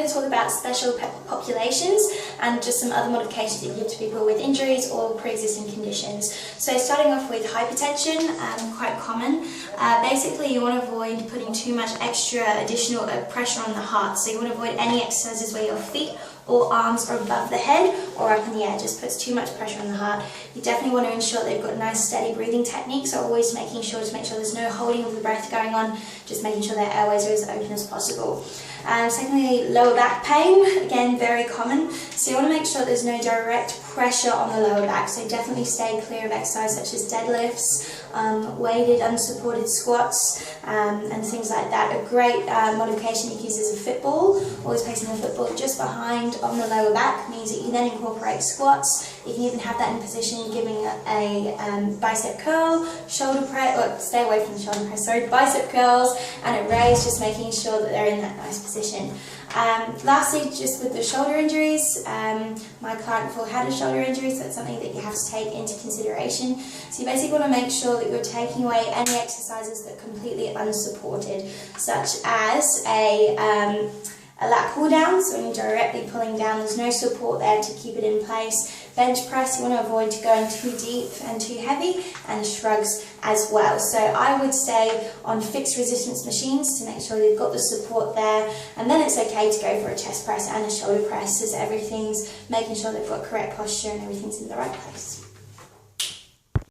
going to talk about special populations and just some other modifications that you give to people with injuries or pre-existing conditions. So starting off with hypertension, quite common. Basically you want to avoid putting too much extra additional pressure on the heart. So you want to avoid any exercises where your feet or arms are above the head or up in the air. Just puts too much pressure on the heart. You definitely want to ensure they've got a nice steady breathing technique, so always making sure there's no holding of the breath going on, just making sure their airways are as open as possible. Secondly, lower back pain, again very common, so you want to make sure there's no direct pressure on the lower back, so definitely stay clear of exercise such as deadlifts, weighted unsupported squats and things like that. A great modification you can use is a football, always placing the football just behind on the lower back, means that you then incorporate squats. You can even have that in position giving a bicep curl, shoulder press, or stay away from the shoulder press, sorry, bicep curls and a raise, just making sure that they're in that nice position. Lastly, just with the shoulder injuries, my client before had a shoulder injury, so that's something that you have to take into consideration. So you basically want to make sure that you're taking away any exercises that are completely unsupported, such as a lat pull down, so when you're directly pulling down, there's no support there to keep it in place. Bench press, you want to avoid going too deep and too heavy, and shrugs as well. So I would stay on fixed resistance machines to make sure you've got the support there, and then it's okay to go for a chest press and a shoulder press, as everything's making sure they've got correct posture and everything's in the right place.